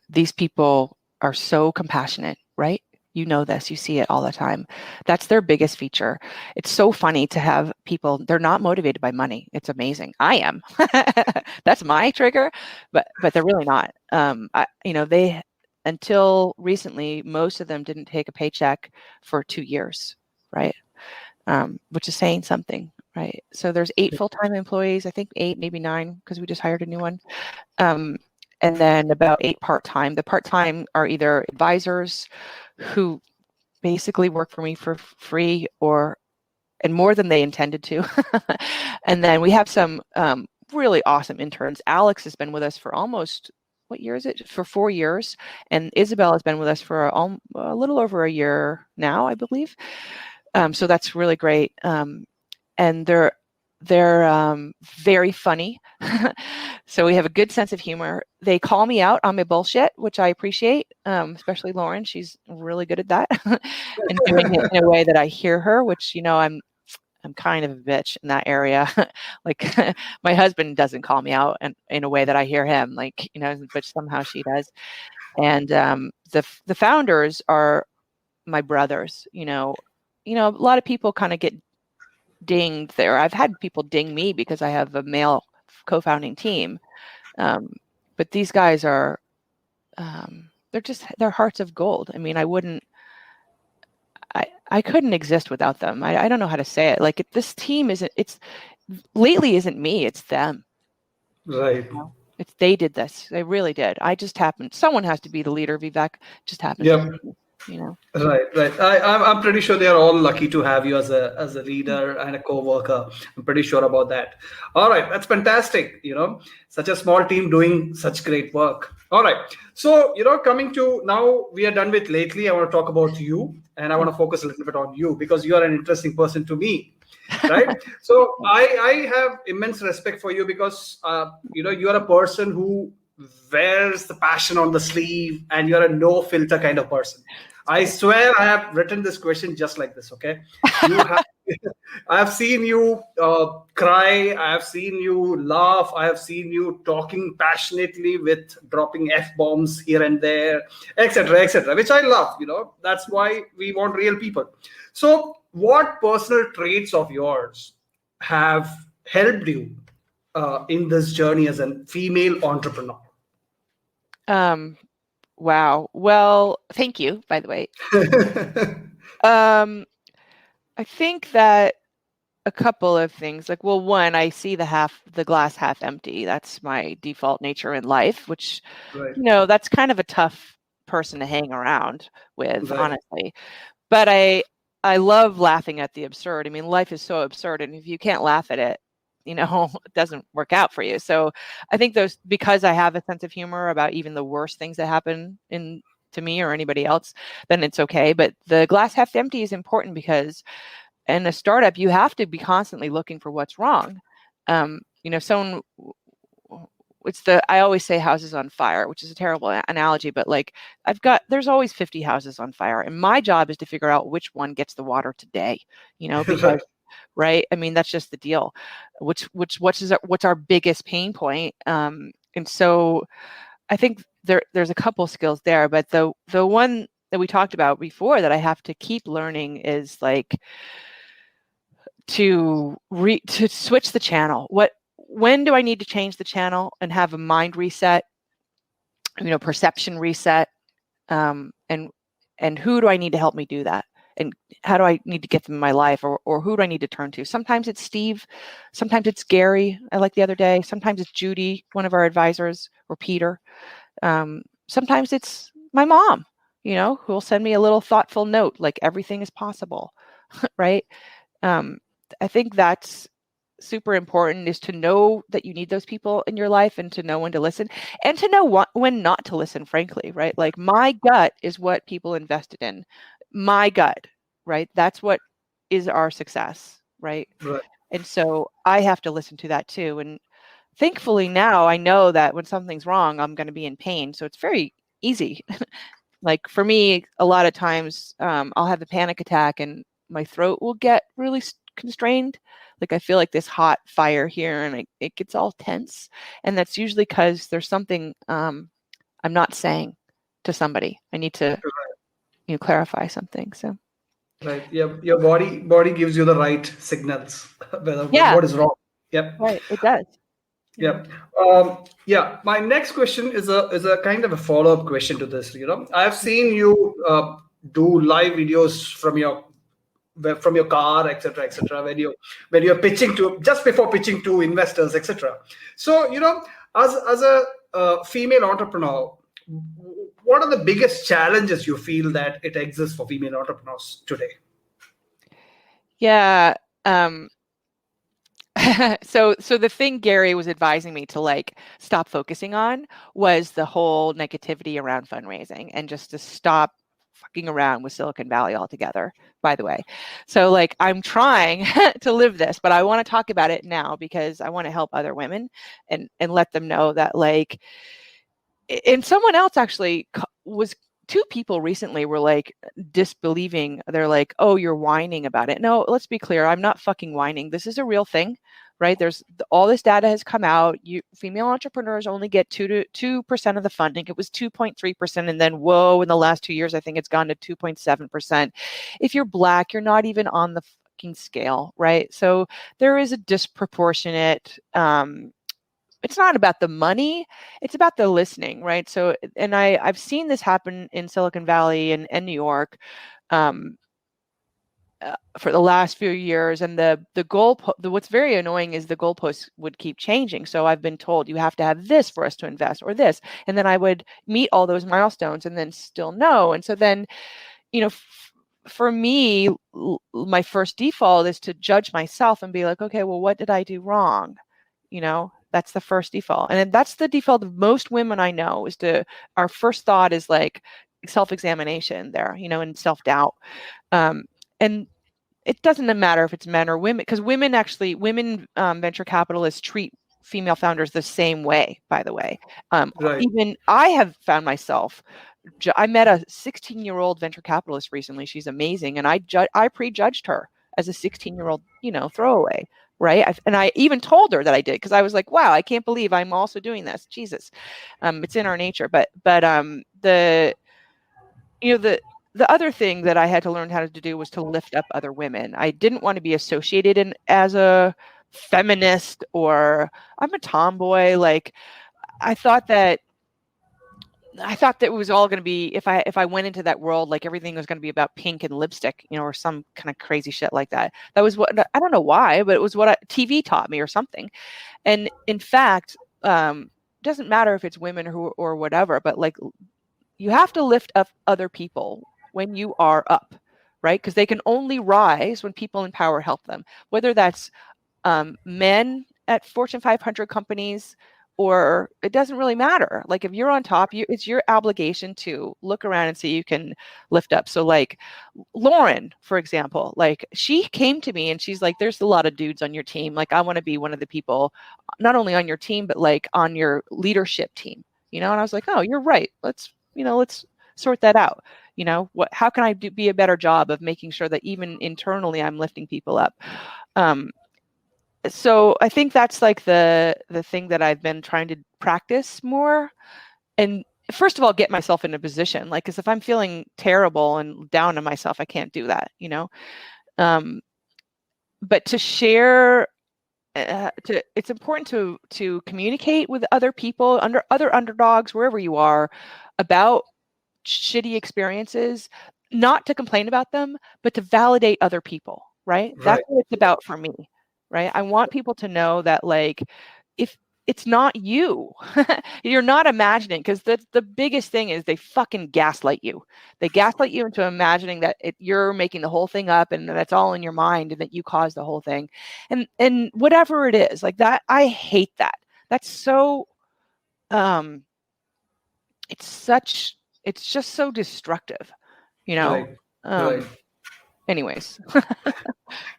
These people are so compassionate, right? You know this, you see it all the time. That's their biggest feature. It's so funny to have people, they're not motivated by money. It's amazing. I am. That's my trigger, but they're really not. They, until recently, most of them didn't take a paycheck for 2 years, right? Which is saying something, right? So there's 8 full-time employees, I think 8, maybe 9, because we just hired a new one. And then about 8 part-time. The part-time are either advisors who basically work for me for free, or and more than they intended to. And then we have some really awesome interns. Alex has been with us for almost, what year is it? For 4 years. And Isabel has been with us for a little over a year now, I believe. So that's really great. And they're very funny. So we have a good sense of humor. They call me out on my bullshit, which I appreciate, especially Lauren. She's really good at that and doing it in a way that I hear her, which, I'm kind of a bitch in that area. Like my husband doesn't call me out in a way that I hear him, but somehow she does. And the founders are my brothers. A lot of people kind of get dinged there. I've had people ding me because I have a male co-founding team. But these guys are, they're hearts of gold. I mean, I couldn't exist without them. I don't know how to say it. Like this team lately isn't me, it's them. Right. They did this. They really did. Someone has to be the leader, Vivek. Just happened. Yep. Right. I'm pretty sure they are all lucky to have you as a leader and a co-worker. I'm pretty sure about that. All right, that's fantastic. Such a small team doing such great work. All right, so coming to now, we are done with lately. I want to talk about you, and I want to focus a little bit on you because you are an interesting person to me. Right. So I have immense respect for you because you are a person who wears the passion on the sleeve, and you're a no filter kind of person. I swear I have written this question just like this. Okay. I have seen you cry. I have seen you laugh. I have seen you talking passionately with dropping F-bombs here and there, etc., which I love. That's why we want real people. So what personal traits of yours have helped you in this journey as a female entrepreneur? Wow. Well, thank you, by the way. I think that a couple of things, one, I see the glass half empty. That's my default nature in life, which, right. That's kind of a tough person to hang around with, Right. honestly. But I love laughing at the absurd. I mean, life is so absurd, and if you can't laugh at it, it doesn't work out for you. So I think because I have a sense of humor about even the worst things that happen to me or anybody else, then it's okay. But the glass half empty is important because in a startup, you have to be constantly looking for what's wrong. I always say houses on fire, which is a terrible analogy, but there's always 50 houses on fire. And my job is to figure out which one gets the water today, because right. I mean, that's just the deal. What's our biggest pain point? And so I think there's a couple skills there, but the one that we talked about before that I have to keep learning is to switch the channel. When do I need to change the channel and have a mind reset, perception reset, and who do I need to help me do that? And how do I need to get them in my life, or who do I need to turn to? Sometimes it's Steve, sometimes it's Gary, I like the other day. Sometimes it's Judy, one of our advisors, or Peter. Sometimes it's my mom, who will send me a little thoughtful note, like everything is possible, right? I think that's super important, is to know that you need those people in your life and to know when to listen and to know when not to listen, frankly, right? Like my gut is what people invested in. My gut, right? That's what is our success, right? And so I have to listen to that too. And thankfully now I know that when something's wrong, I'm going to be in pain. So it's very easy. Like for me, a lot of times I'll have a panic attack and my throat will get really constrained. Like I feel like this hot fire here and it gets all tense. And that's usually because there's something I'm not saying to somebody. I need to clarify something. So right. Your body gives you the right signals whether what is wrong. Yep. Right. It does. Yep. My next question is a kind of a follow-up question to this. I've seen you do live videos from your car, etc., when you're pitching just before pitching to investors, etc. So as a female entrepreneur, what are the biggest challenges you feel that it exists for female entrepreneurs today? Yeah, So the thing Gary was advising me to like stop focusing on was the whole negativity around fundraising and just to stop fucking around with Silicon Valley altogether, by the way. So like I'm trying to live this, but I want to talk about it now because I want to help other women and let them know that like, and someone else actually was, two people recently were like disbelieving. They're like, oh, you're whining about it. No, let's be clear. I'm not fucking whining. This is a real thing, right? There's all this data has come out. Female entrepreneurs only get 2% of the funding. It was 2.3%. And then, whoa, in the last 2 years, I think it's gone to 2.7%. If you're Black, you're not even on the fucking scale, right? So there is a disproportionate, it's not about the money, it's about the listening, right? So, and I've seen this happen in Silicon Valley and New York for the last few years. And the what's very annoying is the goalposts would keep changing. So I've been told you have to have this for us to invest or this. And then I would meet all those milestones and then still no. And so then, you know, for me, my first default is to judge myself and be like, okay, well, what did I do wrong? You know, that's the first default. And that's the default of most women I know is our first thought is like self-examination there, you know, and self-doubt. And it doesn't matter if it's men or women, because women venture capitalists treat female founders the same way, by the way. Right. Even I have found myself, I met a 16-year-old venture capitalist recently. She's amazing. And I prejudged her as a 16-year-old, you know, throwaway. Right. And I even told her that I did because I was like, wow, I can't believe I'm also doing this. Jesus. It's in our nature. But the other thing that I had to learn how to do was to lift up other women. I didn't want to be associated as a feminist or I'm a tomboy. Like I thought that it was all going to be, if I went into that world, like everything was going to be about pink and lipstick, you know, or some kind of crazy shit like that. That was what, I don't know why, but it was what TV taught me or something. And in fact, doesn't matter if it's women or whatever, but like you have to lift up other people when you are up, right? Because they can only rise when people in power help them, whether that's men at Fortune 500 companies, or it doesn't really matter. Like if you're on top, it's your obligation to look around and see you can lift up. So like Lauren, for example, like she came to me and she's like, there's a lot of dudes on your team. Like I want to be one of the people, not only on your team, but like on your leadership team, you know? And I was like, oh, you're right. Let's sort that out. You know, how can I be a better job of making sure that even internally I'm lifting people up? So I think that's like the thing that I've been trying to practice more. And first of all, get myself in a position, like, because if I'm feeling terrible and down on myself, I can't do that, you know. But to share, it's important to communicate with other people, other underdogs, wherever you are, about shitty experiences, not to complain about them, but to validate other people, right? That's what it's about for me. Right. I want people to know that, like, if it's not you, you're not imagining, because the biggest thing is they fucking gaslight you. They gaslight you into imagining that you're making the whole thing up and that's all in your mind and that you caused the whole thing. And whatever it is like that, I hate that. That's so, it's just so destructive, you know? Right. Anyways.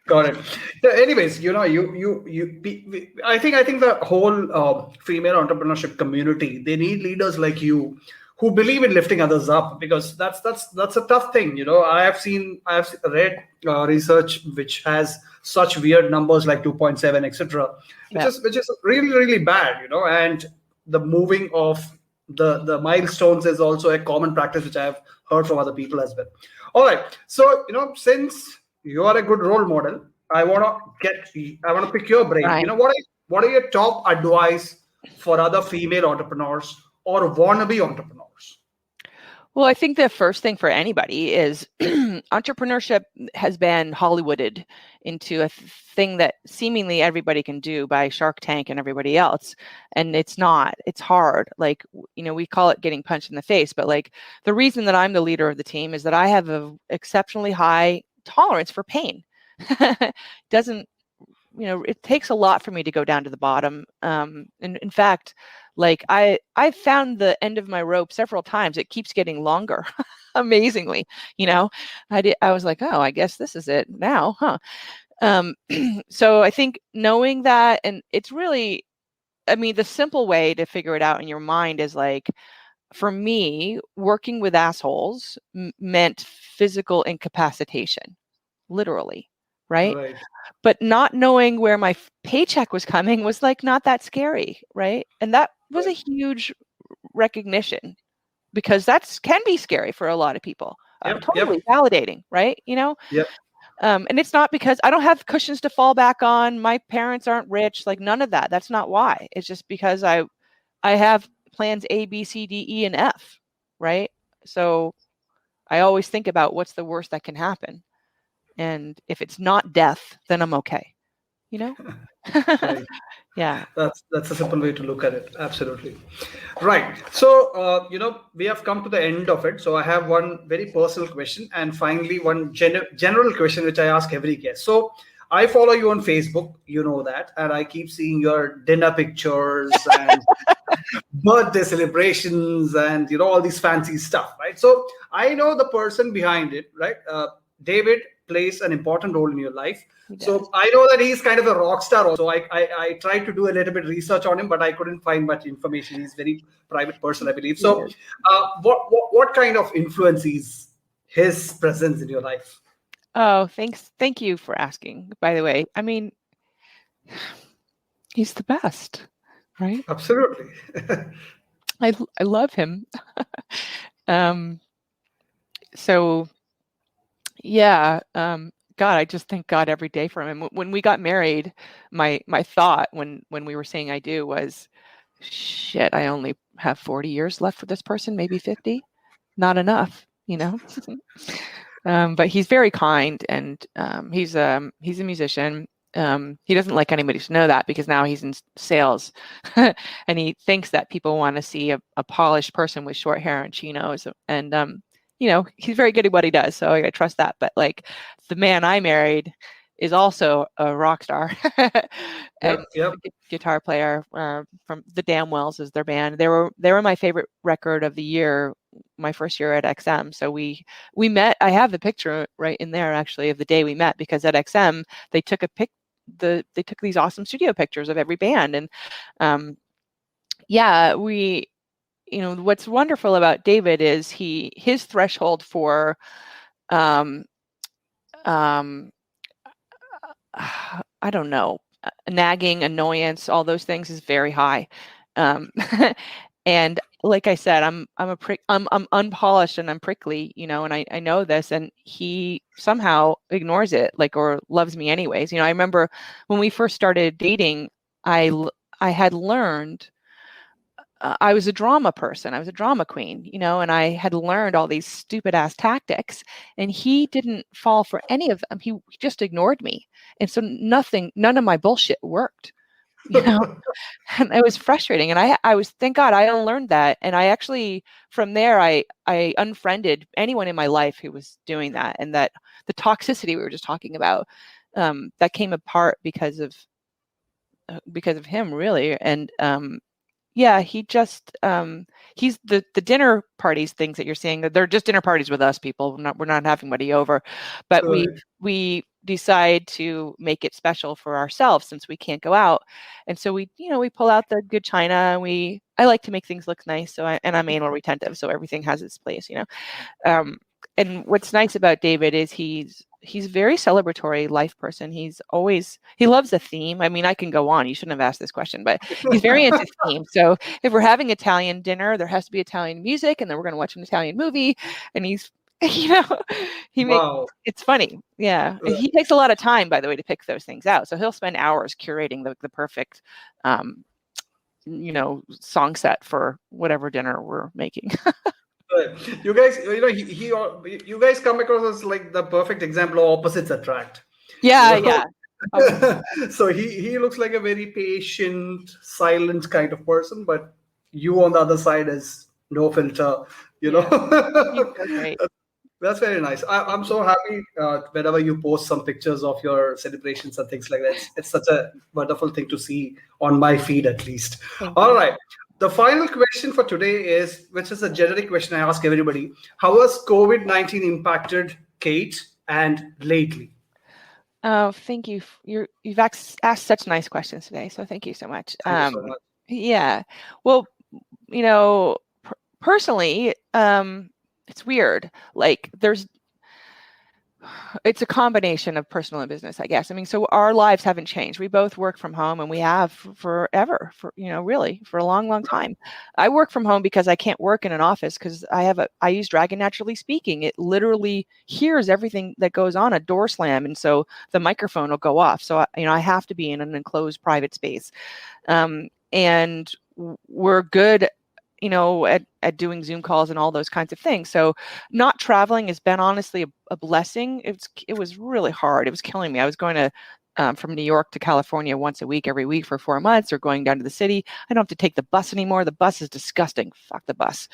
Got it. Yeah, anyways, you know, I think the whole female entrepreneurship community, they need leaders like you who believe in lifting others up, because that's a tough thing. You know, I have read research which has such weird numbers like 2.7, etc., which is really, really bad. You know, and the moving of the milestones is also a common practice which I have heard from other people as well. All right, so you know, since you are a good role model, I want to pick your brain. Right. You know, what are your top advice for other female entrepreneurs or wannabe entrepreneurs? Well, I think the first thing for anybody is entrepreneurship has been Hollywooded into a thing that seemingly everybody can do by Shark Tank and everybody else. And it's not. It's hard. Like, you know, we call it getting punched in the face. But like the reason that I'm the leader of the team is that I have an exceptionally high tolerance for pain. doesn't, it takes a lot for me to go down to the bottom. And in fact, like I found the end of my rope several times. It keeps getting longer, amazingly. I was like, oh, I guess this is it now, huh? So I think knowing that, and it's really, the simple way to figure it out in your mind is like, for me, working with assholes meant physical incapacitation, literally, right? But not knowing where my paycheck was coming was like not that scary, right? And that was a huge recognition, because can be scary for a lot of people. Totally validating, right? And it's not because I don't have cushions to fall back on. My parents aren't rich, like none of that. That's not why. It's just because I have plans A, B, C, D, E, and F, right? So I always think about what's the worst that can happen. And if it's not death, then I'm okay, Right. Yeah. That's a simple way to look at it. Absolutely. Right. So, we have come to the end of it. So I have one very personal question, and finally one general question, which I ask every guest. So I follow you on Facebook, you know that, and I keep seeing your dinner pictures and birthday celebrations and, all these fancy stuff, right? So I know the person behind it, right? David plays an important role in your life. So I know that he's kind of a rock star also. I tried to do a little bit of research on him, but I couldn't find much information. He's a very private person, I believe. So what kind of influence is his presence in your life? Oh, thanks. Thank you for asking, by the way. He's the best, right? Absolutely. I love him. So yeah, God, I just thank God every day for him. When we got married, my thought when we were saying I do was, shit, I only have 40 years left for this person, maybe 50. Not enough, but he's very kind, and he's a musician. He doesn't like anybody to know that, because now he's in sales and he thinks that people want to see a polished person with short hair and chinos, and he's very good at what he does, so I trust that. But like, the man I married is also a rock star. And guitar player from the Damwells is their band. They were my favorite record of the year, my first year at XM. So we met. I have the picture right in there, actually, of the day we met, because at XM they took they took these awesome studio pictures of every band. And what's wonderful about David is his threshold for I don't know, nagging, annoyance, all those things is very high. And like I said, I'm unpolished and I'm prickly, and I know this, and he somehow ignores it, or loves me anyways. I remember when we first started dating, I had learned I was a drama person. I was a drama queen, and I had learned all these stupid ass tactics, and he didn't fall for any of them. He just ignored me. And so none of my bullshit worked, and it was frustrating. And I was, thank God I unlearned that. And I actually, from there, I unfriended anyone in my life who was doing that. And that the toxicity we were just talking about, that came apart because of him, really. And, he just he's the dinner parties things that you're seeing. They're just dinner parties with us people. We're not having anybody over, but we decide to make it special for ourselves since we can't go out, and so we pull out the good china. I like to make things look nice, so I'm anal retentive, so everything has its place, And what's nice about David is he's a very celebratory life person. He loves a theme. I can go on. You shouldn't have asked this question, but he's very into theme. So if we're having Italian dinner, there has to be Italian music, and then we're going to watch an Italian movie. And he's, it's funny. Yeah. He takes a lot of time, by the way, to pick those things out. So he'll spend hours curating the perfect, song set for whatever dinner we're making. You guys, you guys come across as like the perfect example of opposites attract. Yeah. So he looks like a very patient, silent kind of person, but you on the other side is no filter. He's so great. That's very nice. I'm so happy whenever you post some pictures of your celebrations and things like that. It's such a wonderful thing to see on my feed, at least. Thank All you. right. The final question for today is, which is a generic question I ask everybody: how has COVID-19 impacted Kate and lately? Oh, thank you. You've asked such nice questions today, so thank you so much. Thank you so much. Yeah. Well, personally, it's weird. Like it's a combination of personal and business, I guess. I mean, so our lives haven't changed. We both work from home, and we have forever, really for a long, long time. I work from home because I can't work in an office because I use Dragon Naturally Speaking. It literally hears everything that goes on, a door slam, and so the microphone will go off. So I have to be in an enclosed private space, and we're good at doing Zoom calls and all those kinds of things. So not traveling has been honestly a blessing. It was really hard. It was killing me. I was going to from New York to California once a week, every week for 4 months, or going down to the city. I don't have to take the bus anymore. The bus is disgusting. Fuck the bus.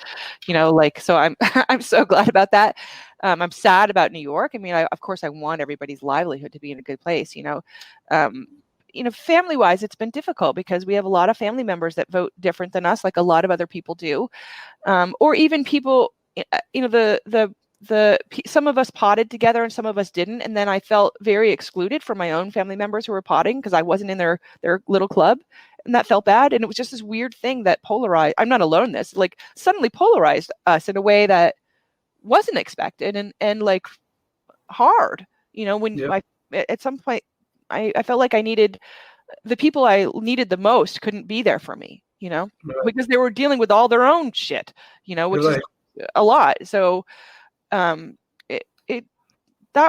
So I'm I'm so glad about that. I'm sad about New York. I mean, of course I want everybody's livelihood to be in a good place, family-wise, it's been difficult because we have a lot of family members that vote different than us, like a lot of other people do, or even people, some of us potted together and some of us didn't, and then I felt very excluded from my own family members who were potting because I wasn't in their little club, and that felt bad. And it was just this weird thing that polarized. I'm not alone in this. Like suddenly polarized us in a way that wasn't expected and like hard. When at some point. I felt like the people I needed the most couldn't be there for me, Right. because they were dealing with all their own shit, which is a lot. So that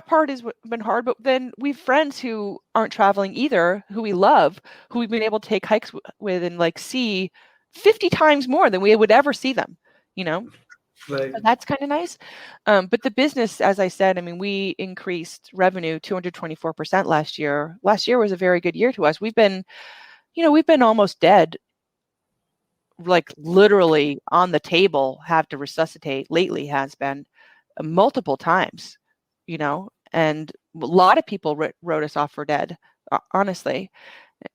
part has been hard, but then we've friends who aren't traveling either, who we love, who we've been able to take hikes with and like see 50 times more than we would ever see them, Right. So that's kind of nice. But the business, as I said, I mean, we increased revenue 224% last year. Last year was a very good year to us. We've been almost dead, like literally on the table, have to resuscitate lately, has been multiple times, and a lot of people wrote us off for dead, honestly.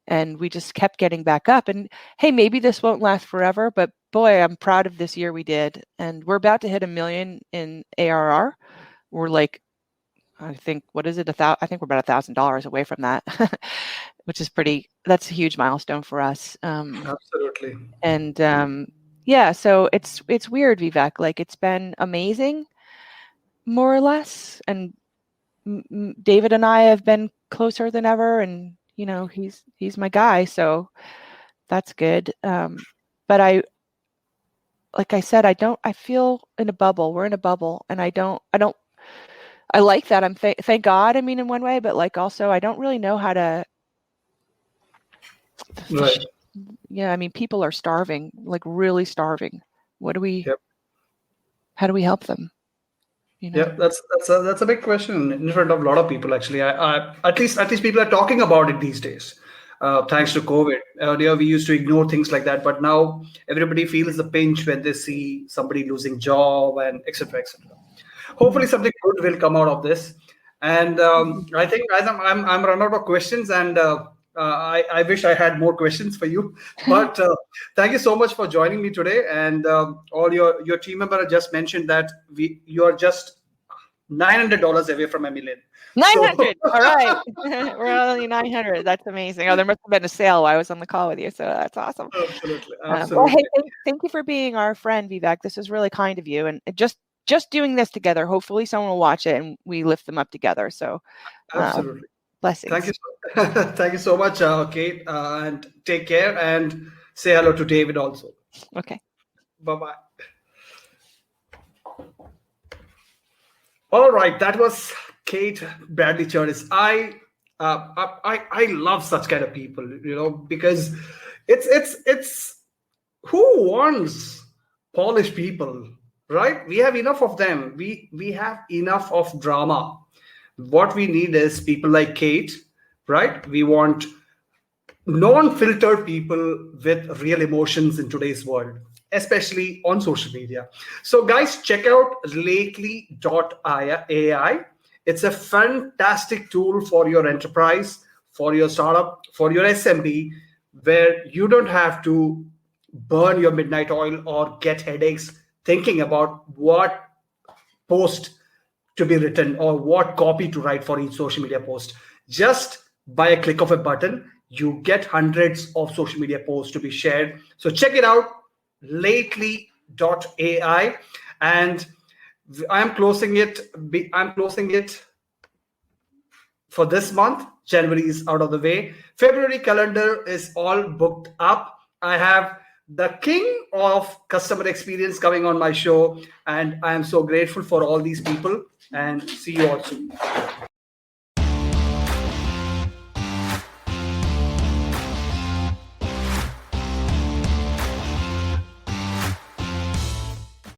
And we just kept getting back up. And hey, maybe this won't last forever, but boy, I'm proud of this year we did. And we're about to hit 1 million in ARR. We're like, I think, what is it? I think we're about $1,000 away from that, which is that's a huge milestone for us. Absolutely. And yeah, so it's weird, Vivek. Like it's been amazing, more or less. And David and I have been closer than ever, and he's my guy, so that's good. But like I said, I feel in a bubble. We're in a bubble, and I like that. I'm thank God. I mean, in one way, but like also, I don't really know how to. Right. Yeah, I mean, people are starving, like really starving. What do we? Yep. How do we help them? Yeah, that's a big question in front of a lot of people. Actually, I at least people are talking about it these days. Thanks to COVID, earlier we used to ignore things like that, but now everybody feels the pinch when they see somebody losing job and etc. etc. Hopefully, something good will come out of this. And I think as I'm run out of questions, and I wish I had more questions for you. But thank you so much for joining me today. And all your team member just mentioned that you are just $900 away from 1 million. 900. All right. We're only 900. That's amazing. Oh, there must have been a sale while I was on the call with you. So that's awesome. Absolutely. Well, hey, thank you for being our friend, Vivek. This is really kind of you. And just doing this together, hopefully someone will watch it and we lift them up together. So absolutely. Blessings. Thank you. Thank you so much, Kate. And take care and say hello to David also. Okay. Bye-bye. All right, that was Kate Bradley Chernis. I love such kind of people, because it's who wants polished people, right? We have enough of them. We have enough of drama. What we need is people like Kate, right? We want non-filtered people with real emotions in today's world. especially on social media. So guys, check out lately.ai. It's a fantastic tool for your enterprise, for your startup, for your SMB, where you don't have to burn your midnight oil or get headaches thinking about what post to be written or what copy to write for each social media post. Just by a click of a button, you get hundreds of social media posts to be shared. So check it out, lately.ai. And I'm closing it for this month. January is out of the way. February calendar is all booked up. I have the king of customer experience coming on my show, and I am so grateful for all these people, and see you all soon.